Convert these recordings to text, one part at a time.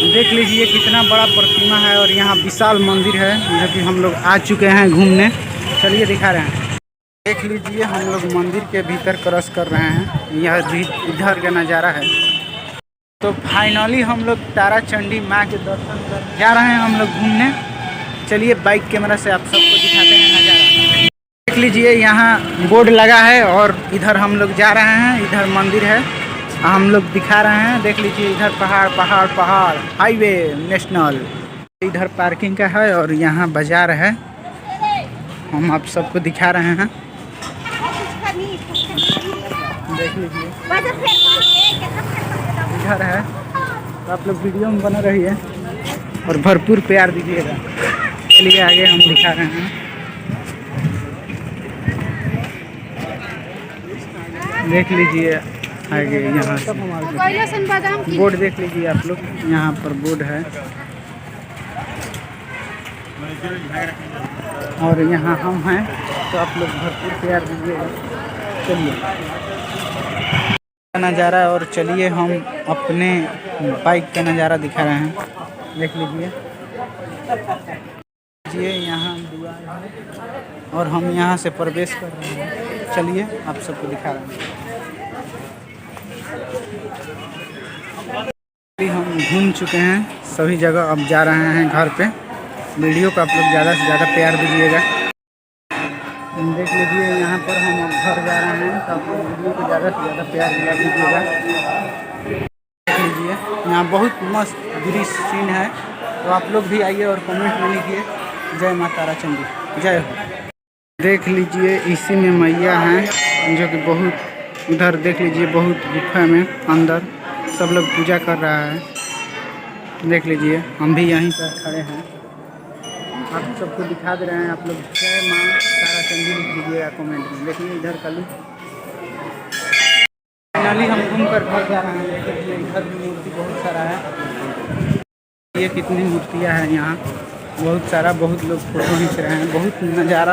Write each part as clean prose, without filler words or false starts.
देख लीजिए कितना बड़ा प्रतिमा है और यहाँ विशाल मंदिर है जो कि हम लोग आ चुके हैं घूमने। चलिए दिखा रहे हैं। देख लीजिए हम लोग मंदिर के भीतर क्रॉस कर रहे हैं। यह भी इधर का नज़ारा है। तो फाइनली हम लोग तारा चंडी माँ के दर्शन कर जा रहे हैं हम लोग घूमने। चलिए बाइक कैमरा से आप सबको दिखाते हैं नज़ारा। देख लीजिए यहाँ बोर्ड लगा है और इधर हम लोग जा रहे हैं। इधर मंदिर है, हम लोग दिखा रहे हैं। देख लीजिए इधर पहाड़ पहाड़ पहाड़, हाईवे नेशनल। इधर पार्किंग का है और यहाँ बाजार है, हम आप सबको दिखा रहे हैं। देख लीजिए इधर है, तो आप लोग वीडियो में बना रहिए और भरपूर प्यार दीजिएगा। चलिए आगे हम दिखा रहे हैं। देख लीजिए आगे यहाँ से बोर्ड देख लीजिए आप लोग, यहाँ पर बोर्ड है और यहाँ हम हैं, तो आप लोग भरपूर प्यार दीजिएगा। चलिए नज़ारा, और चलिए हम अपने बाइक का नज़ारा दिखा रहे हैं। देख लीजिए यहाँ दुआर है और हम यहाँ से प्रवेश कर रहे हैं। चलिए आप सबको दिखा रहे हैं। अभी हम घूम चुके हैं सभी जगह, अब जा रहे हैं घर पे। वीडियो को आप लोग ज़्यादा से ज़्यादा प्यार दीजिएगा। देख लीजिए यहाँ पर हम अब घर जा रहे हैं, तो आप लोग वीडियो को ज़्यादा से ज़्यादा प्यार दिला दीजिएगा। देख लीजिए यहाँ बहुत मस्त दृश्य सीन है, तो आप लोग भी आइए और कमेंट में लिखिए जय माता तारा चंडी, जय हो। देख लीजिए इसी में मैया हैं जो कि बहुत, उधर देख लीजिए बहुत गुफा में अंदर सब लोग पूजा कर रहा है। देख लीजिए हम भी यहीं पर खड़े हैं, आप सबको दिखा दे रहे हैं। आप लोग जय माँ तारा चंडी लिख दीजिएगा कमेंट में। देखिए इधर का लुक। फाइनली हम घूम कर घर जा रहे हैं। देखिए इधर भी मूर्ति बहुत सारा है, ये कितनी मूर्तियाँ हैं यहाँ, बहुत सारा। बहुत लोग फ़ोटो खींच रहे हैं, बहुत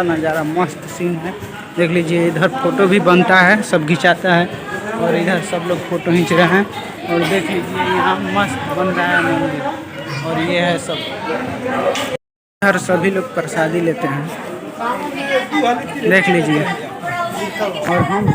नज़ारा मस्त सीन है। देख लीजिए इधर फ़ोटो भी बनता है, सब खिंचाता है और इधर सब लोग फ़ोटो खींच रहे हैं। और देख लीजिए यहाँ मस्त बन रहा है मंदिर, और ये है सब। इधर सभी लोग प्रसादी लेते हैं, देख लीजिए। और हम